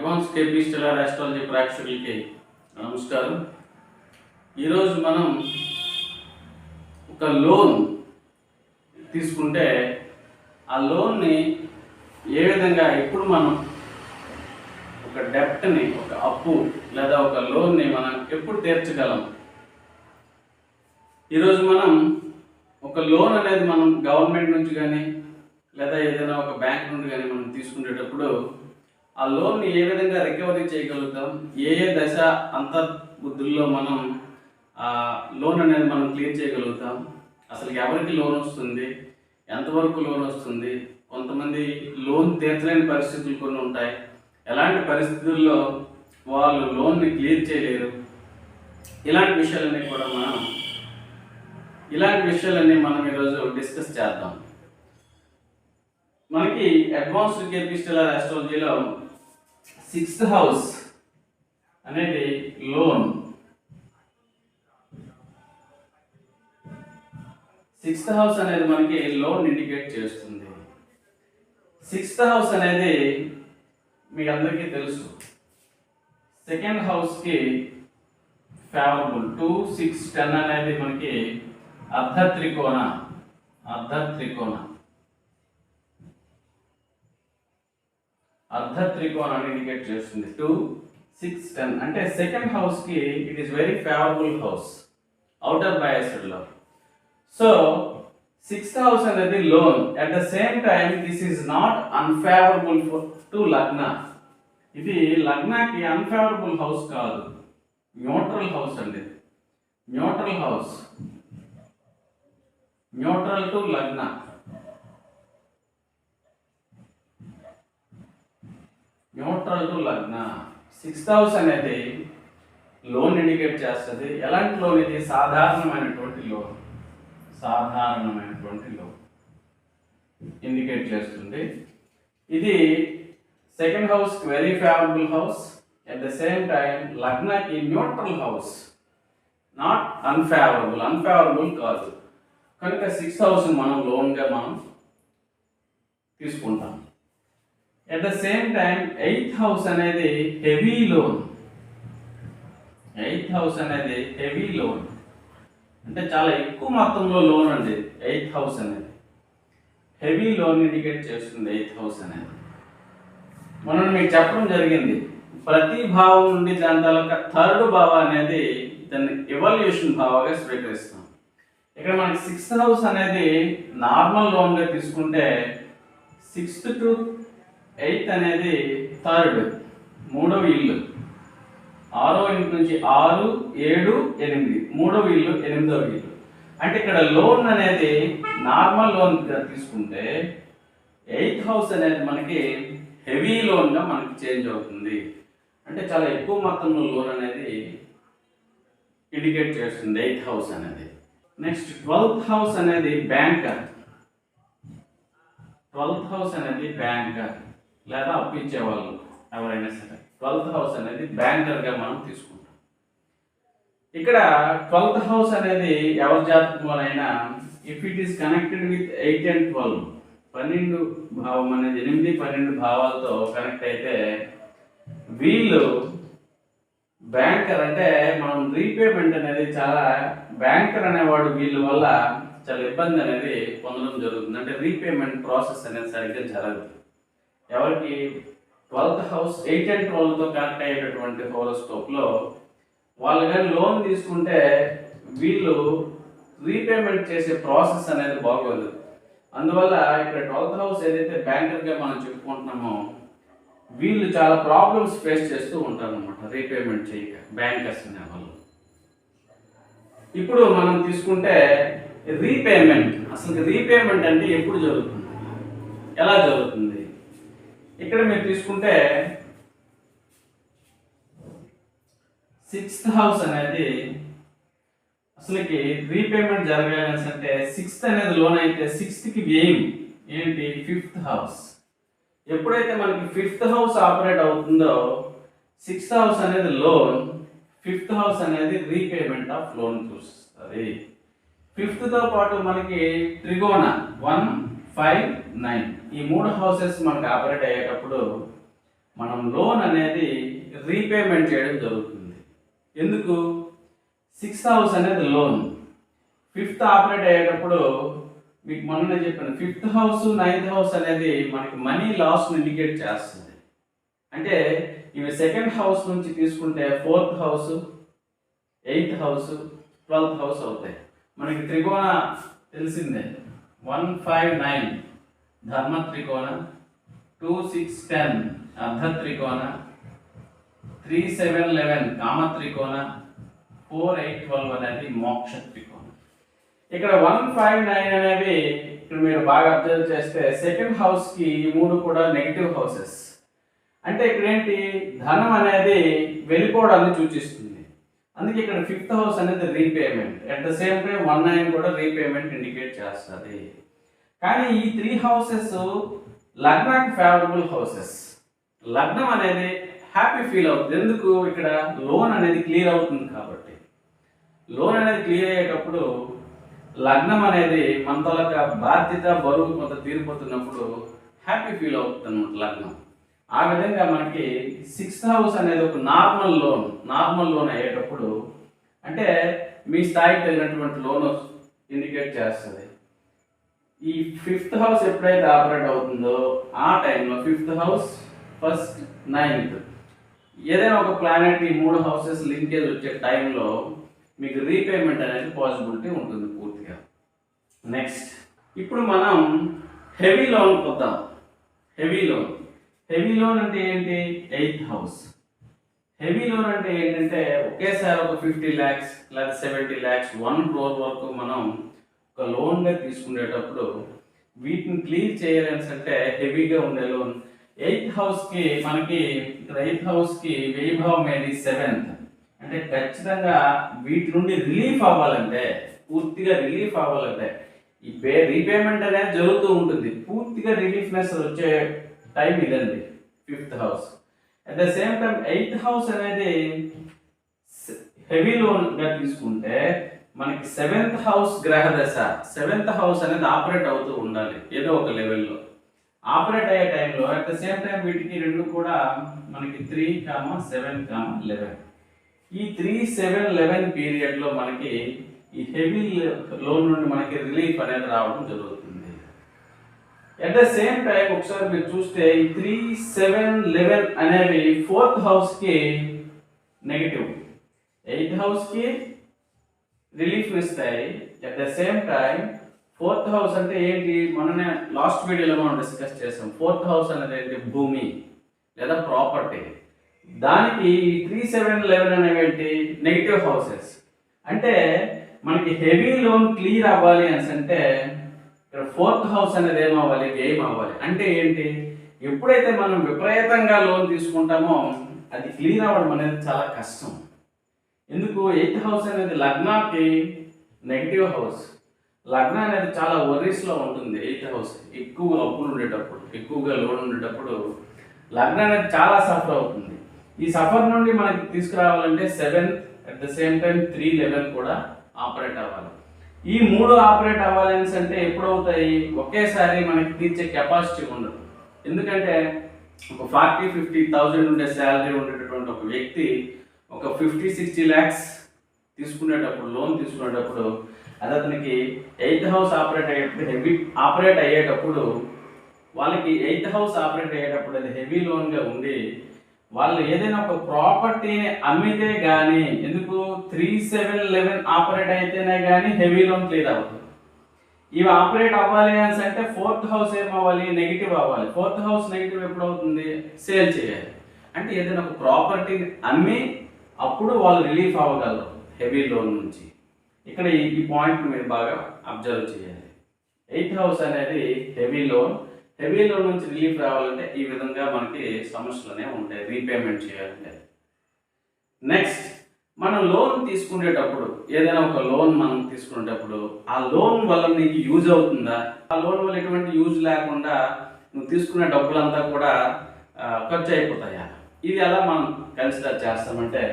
Advance KP stellar astrology ప్రేక్షకులకి నమస్కారం. ఈరోజు మనం ఒక లోన్ తీసుకుంటే ఆ లోన్ని ఏ విధంగా ఎప్పుడు మనం ఒక డెప్ట్ని, ఒక అప్పు లేదా ఒక లోన్ని మనం ఎప్పుడు తీర్చగలం. ఈరోజు మనం ఒక లోన్ అనేది మనం గవర్నమెంట్ నుంచి కానీ లేదా ఏదైనా ఒక బ్యాంక్ నుండి కానీ మనం తీసుకునేటప్పుడు ఆ లోన్ని ఏ విధంగా రికవరీ చేయగలుగుతాం, ఏ దశ అంతర్బుద్ధుల్లో మనం ఆ లోన్ అనేది మనం క్లియర్ చేయగలుగుతాం, అసలు ఎవరికి లోన్ వస్తుంది, ఎంతవరకు లోన్ వస్తుంది, కొంతమంది లోన్ తీర్చలేని పరిస్థితులు కొన్ని ఉంటాయి, ఎలాంటి పరిస్థితుల్లో వాళ్ళు లోన్ని క్లియర్ చేయలేరు. ఇలాంటి విషయాలన్నీ మనం ఈరోజు డిస్కస్ చేద్దాం. మనకి అడ్వాన్స్డ్ కేపీ స్టెల్లార్ ఆస్ట్రాలజీలో 6th హౌస్ అనేది లోన్. 6th హౌస్ అనేది మనకి లోన్ ఇండికేట్ చేస్తుంది. 6th హౌస్ అనేది మీకు అందరికీ తెలుసు, సెకండ్ హౌస్కి ఫేవరబుల్. 2, 6, 10 అనేది మనకి అర్ధ త్రికోణాన్ని ఇండికేట్ చేస్తుంది. 2, 6, 10 అంటే సెకండ్ హౌస్ కి it is very favourable house, outer biased లో. సో 6th హౌస్ అనేది loan. At the same time this is not unfavourable to లగ్న. ఇది లగ్నాకి అన్ఫేవరబుల్ హౌస్ కాదు, న్యూట్రల్ హౌస్ అండి. న్యూట్రల్ హౌస్, న్యూట్రల్ టు లగ్న. న్యూట్రల్ టు లగ్న. 6th house అనేది loan indicate చేస్తుంది. ఎలాంటి లోన్ ఇది? సాధారణమైనటువంటి లోన్ ఇండికేట్ చేస్తుంది. ఇది second house very favourable house, at the same time లగ్నకి న్యూట్రల్ హౌస్, నాట్ అన్ఫేవరబుల్ కాదు. కనుక 6th హౌస్ మనం లోన్గా మనం తీసుకుంటాం. At the same time 8th house అనేది హెవీ లోన్. 8th హౌస్ అనేది హెవీ లోన్ అంటే చాలా ఎక్కువ మొత్తంలో లోన్ అండి. 8th హౌస్ అనేది హెవీ లోన్ ఇండికేట్ చేస్తుంది. 8th హౌస్ అనేది మనం మీకు చెప్పడం జరిగింది. ప్రతి భావం నుండి దాని తాలూకా థర్డ్ భావం అనేది దాన్ని ఎవల్యూషన్ భావంగా స్వీకరిస్తాం. ఇక్కడ మనకి 6th హౌస్ అనేది నార్మల్ లోన్గా తీసుకుంటే 6th to 8th అనేది థర్డ్, మూడవ ఇల్లు. 6వ ఇంటి నుంచి 6, 7, 8, మూడవ ఇల్లు, 8వ ఇల్లు. అంటే ఇక్కడ లోన్ అనేది నార్మల్ లోన్గా తీసుకుంటే 8th హౌస్ అనేది మనకి హెవీ లోన్గా మనకి చేంజ్ అవుతుంది. అంటే చాలా ఎక్కువ మొత్తంలో లోన్ అనేది ఇండికేట్ చేస్తుంది 8th హౌస్ అనేది. నెక్స్ట్ 12th హౌస్ అనేది బ్యాంకర్. 12th హౌస్ అనేది బ్యాంకర్ లేదా అప్పించే వాళ్ళు ఎవరైనా సరే 12th హౌస్ అనేది బ్యాంకర్గా మనం తీసుకుంటాం. ఇక్కడ 12th హౌస్ అనేది ఎవరి జాతకంలోనైనా if it is connected with 8 and 12, 12 భావం అనేది 8, 12 భావాలతో కనెక్ట్ అయితే వీళ్ళు బ్యాంకర్ అంటే మనం రీపేమెంట్ అనేది చాలా, బ్యాంకర్ అనేవాడు వీళ్ళ వల్ల చాలా ఇబ్బంది అనేది పొందడం జరుగుతుంది. అంటే రీపేమెంట్ ప్రాసెస్ అనేది సరిగ్గా జరగదు. ఎవరికి 12th హౌస్ 8 and 12తో కనెక్ట్ అయ్యేటటువంటి హోరోస్కోప్లో వాళ్ళు కానీ లోన్ తీసుకుంటే వీళ్ళు రీపేమెంట్ చేసే ప్రాసెస్ అనేది బాగోదు. అందువల్ల ఇక్కడ 12th హౌస్ ఏదైతే బ్యాంకర్గా మనం చెప్పుకుంటున్నామో వీళ్ళు చాలా ప్రాబ్లమ్స్ ఫేస్ చేస్తూ ఉంటారు అనమాట రీపేమెంట్ చేయక, బ్యాంకర్స్ అనే వాళ్ళు. ఇప్పుడు మనం తీసుకుంటే రీపేమెంట్, అసలు రీపేమెంట్ అంటే ఎప్పుడు జరుగుతుంది, ఎలా జరుగుతుంది? ఇక్కడ మీరు తీసుకుంటే 6th హౌస్ అనేది అసలుకి రీపేమెంట్ జరగాలి అంటే 6th అనేది లోన్ అయితే 6th వ్యయం ఏంటి? 5th house. ఎప్పుడైతే మనకి 5th హౌస్ ఆపరేట్ అవుతుందో 6th హౌస్ అనేది లోన్, 5th హౌస్ అనేది రీపేమెంట్ ఆఫ్ లోన్ చూస్తుంది. 5th పాటు మనకి త్రికోణ 1, 5, 9 ఈ 3 హౌసెస్ మనకు ఆపరేట్ అయ్యేటప్పుడు మనం లోన్ అనేది రీపేమెంట్ చేయడం జరుగుతుంది. ఎందుకు? 6th హౌస్ అనేది లోన్, 5th ఆపరేట్ అయ్యేటప్పుడు మీకు మొన్ననే చెప్పాను 5th హౌస్ 9th హౌస్ అనేది మనకి మనీ లాస్ని ఇండికేట్ చేస్తుంది. అంటే ఇవి 2nd హౌస్ నుంచి తీసుకుంటే 4th house, 8th house, 12th house అవుతాయి. మనకి త్రికోణ తెలిసిందే, 1 5 9 ధర్మ త్రికోణ, 2 6 10 అర్ధ త్రికోణ, 3 7 11 కామ త్రికోణ, 4 8 12 అనేది మోక్ష త్రికోణ. ఇక్కడ 1 5 9 అనేవి ఇక్కడ మీరు బాగా అబ్జర్వ్ చేస్తే 2nd హౌస్ కి ఈ మూడు కూడా నెగిటివ్ హౌసెస్. అంటే ఇక్కడ ఏంటి, ధనం అనేది వెళ్ళిపోవడాన్ని సూచిస్తుంది. అందుకే ఇక్కడ 5th హౌస్ అనేది repayment, at the same time 1 9 కూడా రీపేమెంట్ ఇండికేట్ చేస్తుంది. కానీ ఈ 3 హౌసెస్ లగ్నానికి ఫేవరబుల్ హౌసెస్. లగ్నం అనేది హ్యాపీ ఫీల్ అవుతుంది. ఎందుకు? ఇక్కడ లోన్ అనేది క్లియర్ అవుతుంది కాబట్టి. లోన్ అనేది క్లియర్ అయ్యేటప్పుడు లగ్నం అనేది మన తాలూకా బాధ్యత బరువు కొంత తీరిపోతున్నప్పుడు హ్యాపీ ఫీల్ అవుతుంది అన్నమాట లగ్నం. ఆ విధంగా మనకి 6th హౌస్ అనేది ఒక నార్మల్ లోన్ అయ్యేటప్పుడు అంటే మీ స్థాయికి తగినటువంటి లోన్ ఇండికేట్ చేస్తుంది. ఈ 5th హౌస్ ఎప్పుడైతే ఆపరేట్ అవుతుందో ఆ టైంలో 5th హౌస్, 1st 9th ఏదైనా ఒక ప్లానెట్ ఈ 3 హౌసెస్ లింకేజ్ వచ్చే టైంలో మీకు రీపేమెంట్ అనేది పాసిబిలిటీ ఉంటుంది పూర్తిగా. నెక్స్ట్ ఇప్పుడు మనం హెవీ లోన్కి వద్దాం. హెవీ లోన్ అంటే ఏంటి? 8th house. హెవీ లోన్ అంటే ఏంటంటే ఒకేసారి ఒక 50 lakhs లేదా 70 lakhs 1 crore వరకు మనం ఒక లోన్గా తీసుకునేటప్పుడు వీటిని క్లియర్ చేయాలని అంటే హెవీగా ఉండే లోన్. 8th హౌస్కి మనకి 8th హౌస్కి వైభవం అనేది 7th. అంటే ఖచ్చితంగా వీటి నుండి రిలీఫ్ అవ్వాలంటే, పూర్తిగా రిలీఫ్ అవ్వాలంటే ఈ రీపేమెంట్ అనేది జరుగుతూ ఉంటుంది. పూర్తిగా రిలీఫ్నెస్ వచ్చే టైం ఇదండి 5th house. At the same time 8th house అనేది హెవీ లోన్గా తీసుకుంటే మనకి 7th హౌస్ గ్రహ దశ, 7th హౌస్ అనేది ఆపరేట్ అవుతూ ఉండాలి ఏదో ఒక లెవెల్లో. ఆపరేట్ అయ్యే టైంలో అట్ ద సేమ్ టైం వీటికి రెండు కూడా మనకి 3, 7, 11. ఈ 3, 7, 11 పీరియడ్లో మనకి ఈ హెవీ లోన్ నుండి మనకి రిలీఫ్ అనేది రావడం జరుగుతుంది. అట్ ద సేమ్ టైం ఒకసారి మీరు చూస్తే ఈ 3, 7, 11 అనేవి 4th హౌస్కి నెగిటివ్, 8th హౌస్కి రిలీఫ్ ఇస్తాయి. At the same time 4th house అంటే ఏంటి? మననే లాస్ట్ వీడియోలో మనం డిస్కస్ చేసాం. 4th హౌస్ అనేది ఏంటి? భూమి లేదా ప్రాపర్టీ. దానికి 3, 7, 11 అనేవి ఏంటి? Negative houses. అంటే మనకి హెవీ లోన్ క్లియర్ అవ్వాలి అని అంటే ఇక్కడ 4th హౌస్ అనేది ఏమవ్వాలి? వ్యయం అవ్వాలి. అంటే ఏంటి? ఎప్పుడైతే మనం విపరీతంగా లోన్ తీసుకుంటామో అది క్లియర్ అవ్వడం అనేది చాలా కష్టం. ఎందుకు? 8th హౌస్ అనేది లగ్నాకి నెగిటివ్ హౌస్. లగ్నం అనేది చాలా వరీస్లో ఉంటుంది. 8th హౌస్ ఎక్కువగా అప్పులు ఉండేటప్పుడు, ఎక్కువగా లోన్ ఉండేటప్పుడు లగ్నం అనేది చాలా సఫర్ అవుతుంది. ఈ సఫర్ నుండి మనకి తీసుకురావాలంటే 7th at the same time 3, 11 కూడా ఆపరేట్ అవ్వాలి. ఈ 3 ఆపరేట్ అవ్వాలి అంటే ఎప్పుడు అవుతాయి? ఒకేసారి మనకి తీర్చే కెపాసిటీ ఉండదు. ఎందుకంటే ఒక 40-50,000 ఉండే శాలరీ ఉండేటటువంటి ఒక వ్యక్తి ఒక 50-60 lakhs తీసుకునేటప్పుడు, లోన్ తీసుకునేటప్పుడు అది అతనికి 8th హౌస్ ఆపరేట్ అయ్యేటప్పుడు వాళ్ళకి 8th హౌస్ ఆపరేట్ అయ్యేటప్పుడు అది హెవీ లోన్గా ఉండి వాళ్ళు ఏదైనా ఒక ప్రాపర్టీని అమ్మితే కానీ, ఎందుకు 3, 7, 11 ఆపరేట్ అయితేనే కానీ హెవీ లోన్ క్లియర్ అవుతుంది. ఇవి ఆపరేట్ అవ్వాలి అని అంటే 4th హౌస్ ఏమవ్వాలి? నెగిటివ్ అవ్వాలి. 4th హౌస్ నెగిటివ్ ఎప్పుడు అవుతుంది? సేల్ చేయాలి. అంటే ఏదైనా ఒక ప్రాపర్టీని అమ్మి అప్పుడు వాళ్ళు రిలీఫ్ అవ్వగలరు హెవీ లోన్ నుంచి. ఇక్కడ ఈ పాయింట్ మీరు బాగా అబ్జర్వ్ చేయాలి. 8th హౌస్ అనేది హెవీ లోన్ నుంచి రిలీఫ్ రావాలంటే ఈ విధంగా మనకి సమస్యలనే ఉంటాయి రీపేమెంట్ చేయాలంటే. నెక్స్ట్ మనం లోన్ తీసుకునేటప్పుడు, ఏదైనా ఒక లోన్ మనం తీసుకునేటప్పుడు ఆ లోన్ వల్ల నీకు యూజ్ అవుతుందా? ఆ లోన్ వల్ల ఎటువంటి యూజ్ లేకుండా నువ్వు తీసుకునే డబ్బులంతా కూడా ఖర్చు అయిపోతాయా? ఇది ఎలా మనం కన్సిడర్ చేస్తామంటే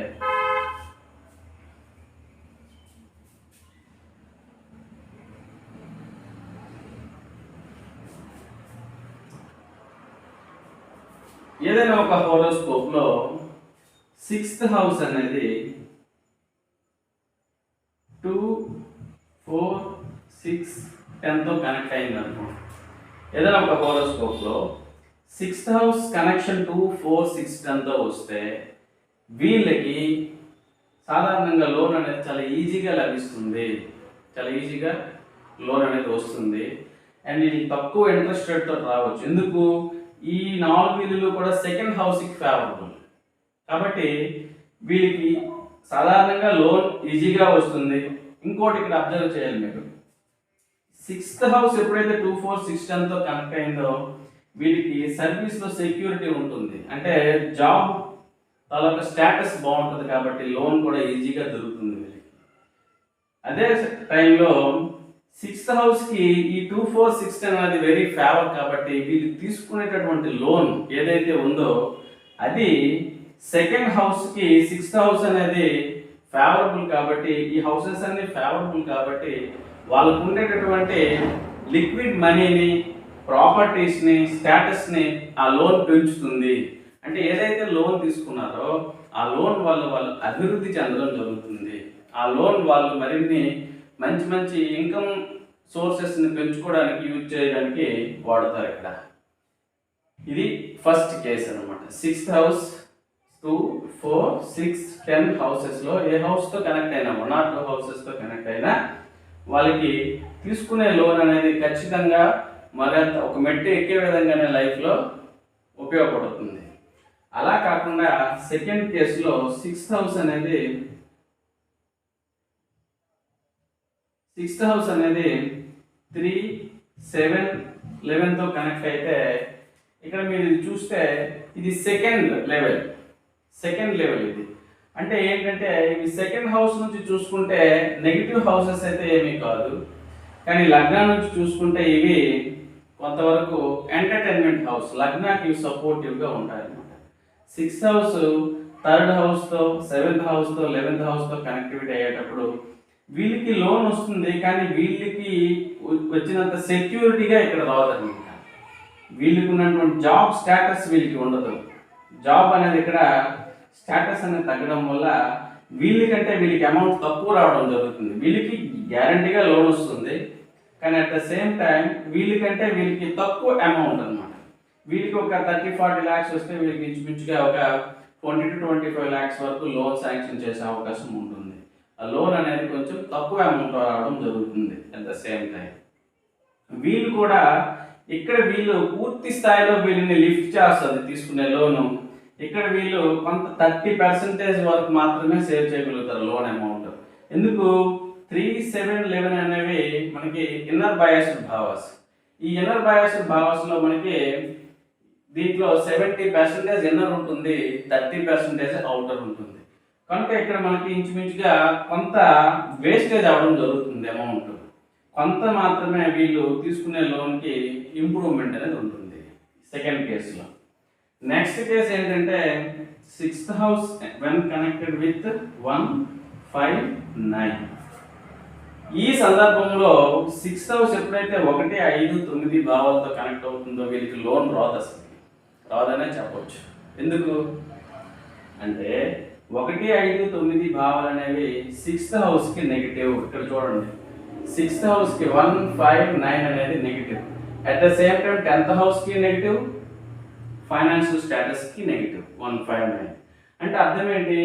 ఏదైనా ఒక హోరోస్కోప్ లో 6th హౌస్ అనేది 2, 4, 6, 10 తో కనెక్ట్ అయింది అనుకోండి. ఏదైనా ఒక హోరోస్కోప్ లో 6th హౌస్ కనెక్షన్ 2, 4, 6, 10 తో వస్తే వీళ్ళకి సాధారణంగా లోన్ అనేది చాలా ఈజీగా లభిస్తుంది, చాలా ఈజీగా లోన్ అనేది వస్తుంది. అండ్ ఇది తక్కువ ఇంట్రెస్ట్ రేట్తో రావచ్చు. ఎందుకు? ఈ 4 ఇల్లులు కూడా సెకండ్ హౌస్కి ఫేవరబుల్ కాబట్టి వీళ్ళకి సాధారణంగా లోన్ ఈజీగా వస్తుంది. ఇంకోటి ఇక్కడ అబ్జర్వ్ చేయాలి మీరు, 6th హౌస్ ఎప్పుడైతే 2, 4, 6, 10తో కనెక్ట్ అయిందో వీళ్ళకి సర్వీస్లో సెక్యూరిటీ ఉంటుంది. అంటే జాబ్ తాలూకా స్టేటస్ బాగుంటుంది కాబట్టి లోన్ కూడా ఈజీగా దొరుకుతుంది వీళ్ళకి. అదే టైంలో 6th హౌస్కి ఈ 2, 4, 6, 10 అనేది వెరీ ఫేవర్ కాబట్టి వీళ్ళు తీసుకునేటటువంటి లోన్ ఏదైతే ఉందో అది సెకండ్ హౌస్కి 6th హౌస్ అనేది ఫేవరబుల్ కాబట్టి ఈ హౌసెస్ అన్ని ఫేవరబుల్ కాబట్టి వాళ్ళకు ఉండేటటువంటి లిక్విడ్ మనీని, ప్రాపర్టీస్ని, స్టేటస్ని ఆ లోన్ పెంచుతుంది. అంటే ఏదైతే లోన్ తీసుకున్నారో ఆ లోన్ వల్ల వాళ్ళు అభివృద్ధి చెందడం జరుగుతుంది. ఆ లోన్ వాళ్ళు మరిన్ని మంచి మంచి ఇన్కమ్ సోర్సెస్ని పెంచుకోవడానికి యూజ్ చేయడానికి వాడతారు. ఇక్కడ ఇది ఫస్ట్ కేసు అనమాట. 6th హౌస్ 2, 4, 6, 10 హౌసెస్లో ఏ హౌస్తో కనెక్ట్ అయినా 1 or 2 హౌసెస్తో కనెక్ట్ అయినా వాళ్ళకి తీసుకునే లోన్ అనేది ఖచ్చితంగా మరింత ఒక మెట్టు ఎక్కే విధంగానే లైఫ్లో ఉపయోగపడుతుంది. అలా కాకుండా సెకండ్ కేసులో 6th హౌస్ అనేది 3, 7, 11తో కనెక్ట్ అయితే ఇక్కడ మీరు చూస్తే ఇది సెకండ్ లెవెల్ ఇది. అంటే ఏంటంటే ఇవి సెకండ్ హౌస్ నుంచి చూసుకుంటే నెగిటివ్ హౌసెస్ అయితే ఏమీ కాదు, కానీ లగ్నం నుంచి చూసుకుంటే ఇవి కొంతవరకు ఎంటర్టైన్మెంట్ హౌస్, లగ్నాకి ఇవి సపోర్టివ్గా ఉంటాయి అన్నమాట. 6th house 3rd హౌస్తో, 7th హౌస్తో, 11th హౌస్తో connectivity అయ్యేటప్పుడు వీళ్ళకి లోన్ వస్తుంది, కానీ వీళ్ళకి వచ్చినంత సెక్యూరిటీగా ఇక్కడ రావద్దన్నమాట. వీళ్ళకి ఉన్నటువంటి జాబ్ స్టేటస్ వీళ్ళకి ఉండదు. జాబ్ అనేది ఇక్కడ స్టేటస్ అనేది తగ్గడం వల్ల వీళ్ళకి అమౌంట్ తక్కువ రావడం జరుగుతుంది. వీళ్ళకి గ్యారంటీగా లోన్ వస్తుంది, కానీ అట్ ద సేమ్ టైం వీళ్ళకి తక్కువ అమౌంట్ అనమాట. వీళ్ళకి ఒక 30-40 lakhs వస్తే వీళ్ళకి ఇంచుమించుగా ఒక 20 to 25 lakhs వరకు లోన్ శాంక్షన్ చేసే అవకాశం ఉంటుంది. ఆ లోన్ అనేది కొంచెం తక్కువ అమౌంట్ రావడం జరుగుతుంది. అట్ ద సేమ్ టైం వీళ్ళు కూడా ఇక్కడ వీళ్ళు పూర్తి స్థాయిలో వీళ్ళని లిఫ్ట్ చేస్తుంది తీసుకునే లోను. ఇక్కడ వీళ్ళు కొంత 30% వరకు మాత్రమే సేవ్ చేయగలుగుతారు లోన్ అమౌంట్. ఎందుకు? 3, 7, 11 అనేవి మనకి ఇన్నర్ బయాస్డ్ భావాస్. ఈ ఇన్నర్ బయాస్డ్ భావాస్లో మనకి దీంట్లో 70% ఇన్నర్ ఉంటుంది, 30% అవుటర్ ఉంటుంది. కనుక ఇక్కడ మనకి ఇంచుమించుగా కొంత వేస్టేజ్ అవ్వడం జరుగుతుంది అమౌంట్. కొంత మాత్రమే వీళ్ళు తీసుకునే లోన్కి ఇంప్రూవ్మెంట్ అనేది ఉంటుంది సెకండ్ కేసులో. నెక్స్ట్ కేసు ఏంటంటే 6th house when connected with 1, 5, 9. ఈ సందర్భంలో 6th హౌస్ ఎప్పుడైతే 1, 5, 9 భావాలతో కనెక్ట్ అవుతుందో వీళ్ళకి లోన్ రాదనే చెప్పవచ్చు. ఎందుకు అంటే 1, 5, 9 భావాలు అనేవి 6th హౌస్కి నెగిటివ్. ఇక్కడ చూడండి, 6th హౌస్కి 1, 5, 9 అనేది negative. At the same time 10th హౌస్కి నెగిటివ్, ఫైనాన్షియల్ స్టేటస్కి నెగిటివ్ 1, 5, 9. అంటే అర్థం ఏంటి?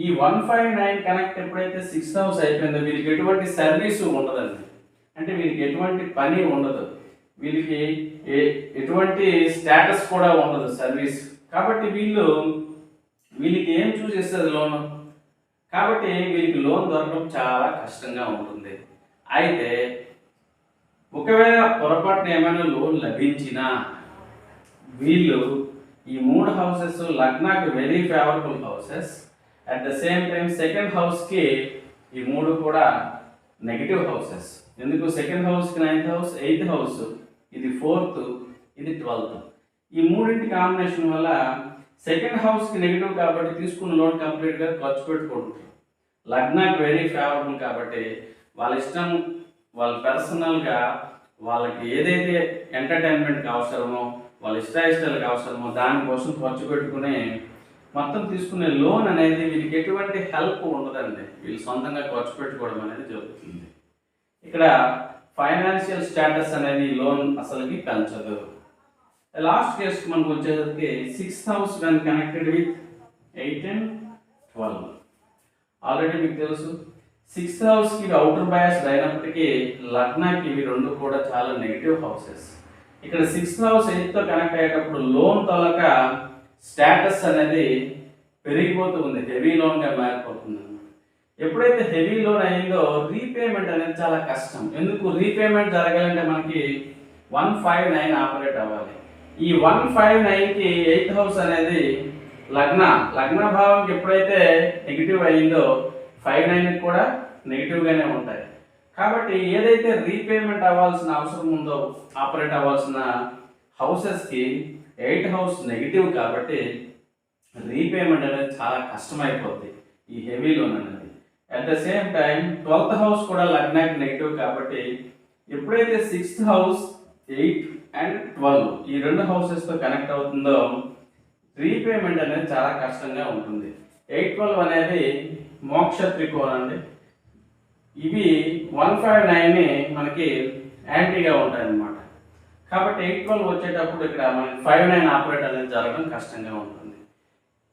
ఈ 1, 5, 9 కనెక్ట్ ఎప్పుడైతే 6th హౌస్ అయిపోయిందో వీళ్ళకి ఎటువంటి సర్వీసు ఉండదండి. అంటే వీళ్ళకి ఎటువంటి పని ఉండదు, వీళ్ళకి ఎటువంటి స్టేటస్ కూడా ఉండదు సర్వీస్. కాబట్టి వీళ్ళకి ఏం చూసేస్తుంది లోన్. కాబట్టి వీళ్ళకి లోన్ దొరకడం చాలా కష్టంగా ఉంటుంది. అయితే ఒకవేళ పొరపాటున ఏమైనా లోన్ లభించినా వీళ్ళు ఈ 3 హౌసెస్ లగ్నాకి very favourable houses. At the same time second హౌస్కి ఈ 3 కూడా నెగిటివ్ హౌసెస్. ఎందుకు? సెకండ్ హౌస్కి 9th హౌస్, 8th హౌస్, ఇది 4th, ఇది 12th. ఈ మూడింటి కాంబినేషన్ వల్ల సెకండ్ హౌస్కి నెగిటివ్ కాబట్టి తీసుకున్న లోన్ కంప్లీట్గా ఖర్చు పెట్టుకుంటారు. లగ్నాకి వెరీ ఫేవరబుల్ కాబట్టి వాళ్ళ ఇష్టం, వాళ్ళ పర్సనల్గా వాళ్ళకి ఏదైతే ఎంటర్టైన్మెంట్కి అవసరమో వాళ్ళ ఇష్టాయిష్టాలకు అవసరమో దానికోసం ఖర్చు పెట్టుకునే మొత్తం తీసుకునే లోన్ అనేది వీళ్ళకి ఎటువంటి హెల్ప్ ఉండదండి. వీళ్ళు సొంతంగా ఖర్చు పెట్టుకోవడం అనేది జరుగుతుంది. ఇక్కడ ఫైనాన్షియల్ స్టేటస్ అనేది లోన్ అసలుకి పెంచదు. లాస్ట్ కేసు మనకు వచ్చేసరికి 6th house when connected with 8 and 12. Already మీకు తెలుసు 6th హౌస్కి అవుటర్ బయాస్డ్ అయినప్పటికీ లగ్నాకి ఇవి రెండు కూడా చాలా నెగిటివ్ హౌసెస్. ఇక్కడ 6th హౌస్ 8తో కనెక్ట్ అయ్యేటప్పుడు లోన్ తోలక స్టేటస్ అనేది పెరిగిపోతూ ఉంది, హెవీ లోన్గా మారిపోతుంది. ఎప్పుడైతే హెవీ లోన్ అయిందో రీపేమెంట్ అనేది చాలా కష్టం. ఎందుకు? రీపేమెంట్ జరగాలంటే మనకి 159 ఆపరేట్ అవ్వాలి. ఈ 159కి 8th హౌస్ అనేది లగ్న భావంకి ఎప్పుడైతే నెగిటివ్ అయిందో 59కి కూడా నెగిటివ్గానే ఉంటాయి. కాబట్టి ఏదైతే రీపేమెంట్ అవ్వాల్సిన అవసరం ఉందో ఆపరేట్ అవ్వాల్సిన హౌసెస్కి 8th హౌస్ నెగిటివ్ కాబట్టి రీపేమెంట్ అనేది చాలా కష్టమైపోద్ది ఈ హెవీ లోన్ అనేది. At the same time 12th house కూడా లగ్నాకి నెగిటివ్ కాబట్టి ఎప్పుడైతే 6th హౌస్ 8 and 12 ఈ రెండు హౌసెస్తో కనెక్ట్ అవుతుందో రీపేమెంట్ అనేది చాలా కష్టంగా ఉంటుంది. 8-12 అనేది మోక్ష త్రికోణం అండి. ఇవి 159ని మనకి యాంటీగా ఉంటాయి అన్నమాట. కాబట్టి 8-12 వచ్చేటప్పుడు ఇక్కడ మనకి 59 ఆపరేట్ అనేది జరగడం కష్టంగా ఉంటుంది.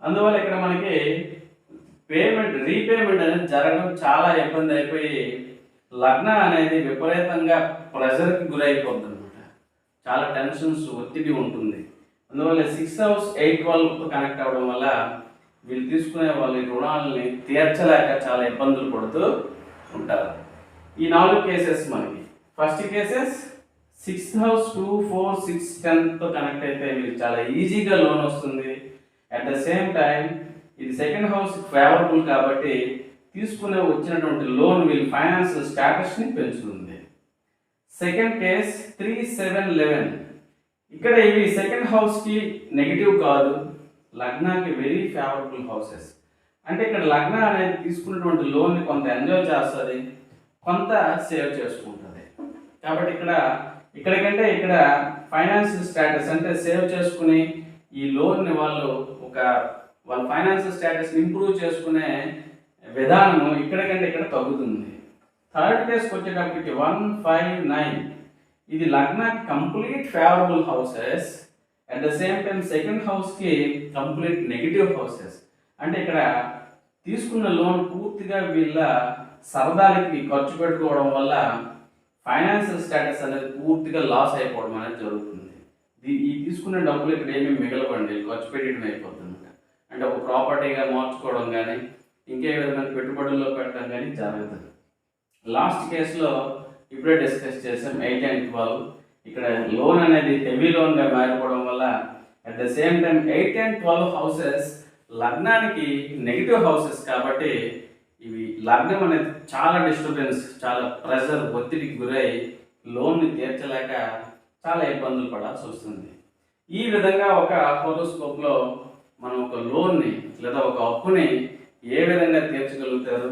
అందువల్ల ఇక్కడ మనకి రీపేమెంట్ అనేది జరగడం చాలా ఇబ్బంది అయిపోయి లగ్న అనేది విపరీతంగా ప్రెషర్కి గురైపోతుంది అనమాట. చాలా టెన్షన్స్, ఒత్తిడి ఉంటుంది. అందువల్ల 6th హౌస్ 8-12తో కనెక్ట్ అవ్వడం వల్ల వీళ్ళు తీసుకునే వాళ్ళ రుణాలని తీర్చలేక చాలా ఇబ్బందులు పడుతూ ఉంటారు. ఈ 4 కేసెస్ మనకి. ఫస్ట్ కేసెస్ 6th హౌస్ 2, 4, 6, 10తో కనెక్ట్ అయితే మీకు చాలా ఈజీగా లోన్ వస్తుంది. అట్ ద సేమ్ టైం ఇది 2nd హౌస్ ఫేవరబుల్ కాబట్టి తీసుకునే వచ్చినటువంటి లోన్ వీళ్ళ ఫైనాన్షియల్ స్టేటస్ని పెంచుతుంది. Second case 3, 7, 11. ఇక్కడ ఇవి 2nd హౌస్కి నెగిటివ్ కాదు, లగ్నాకి వెరీ ఫేవరబుల్ హౌసెస్. అంటే ఇక్కడ లగ్న అనేది తీసుకున్నటువంటి లోన్ని కొంత ఎంజాయ్ చేస్తుంది, కొంత సేవ్ చేసుకుంటుంది. కాబట్టి ఇక్కడికంటే ఇక్కడ ఫైనాన్షియల్ స్టేటస్ అంటే సేవ్ చేసుకుని ఈ లోన్ని వాళ్ళ ఫైనాన్షియల్ స్టేటస్ని ఇంప్రూవ్ చేసుకునే విధానము ఇక్కడికంటే ఇక్కడ తగ్గుతుంది. థర్డ్ కేసుకి వచ్చేటప్పటికి 159 ఇది లగ్నాకి complete favourable houses. At the same time 2nd హౌస్కి కంప్లీట్ నెగిటివ్ హౌసెస్. అంటే ఇక్కడ తీసుకున్న లోన్ పూర్తిగా వీళ్ళ సరదాలకి ఖర్చు పెట్టుకోవడం వల్ల ఫైనాన్షియల్ స్టేటస్ అనేది పూర్తిగా లాస్ అయిపోవడం అనేది జరుగుతుంది. ఈ తీసుకున్న డబ్బులు ఇక్కడ ఏమీ మిగలవండి, ఖర్చు పెట్టడం అయిపోతుంది. అంటే ఒక ప్రాపర్టీగా మార్చుకోవడం కానీ ఇంకే విధమైన పెట్టుబడుల్లో పెట్టడం కానీ జరగదు. లాస్ట్ కేసులో ఇప్పుడే డిస్కస్ చేసాం 8 and 12. ఇక్కడ లోన్ అనేది హెవీ లోన్గా మారిపోవడం వల్ల at the same time 8 and 12 houses లగ్నానికి నెగిటివ్ హౌసెస్ కాబట్టి ఇవి లగ్నం అనేది చాలా డిస్టర్బెన్స్, చాలా ప్రెషర్, ఒత్తిడికి గురై లోన్ని తీర్చలేక చాలా ఇబ్బందులు పడాల్సి వస్తుంది. ఈ విధంగా ఒక హోరోస్కోప్లో మనం ఒక లోన్ని లేదా ఒక అప్పుని ఏ విధంగా తీర్చగలుగుతారు,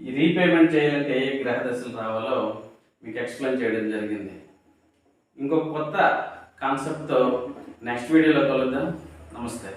ఈ రీపేమెంట్ చేయాలంటే ఏ గ్రహ దశలు రావాలో మీకు ఎక్స్ప్లెయిన్ చేయడం జరిగింది. ఇంకొక కొత్త కాన్సెప్ట్తో నెక్స్ట్ వీడియోలో కలుద్దాం. నమస్తే.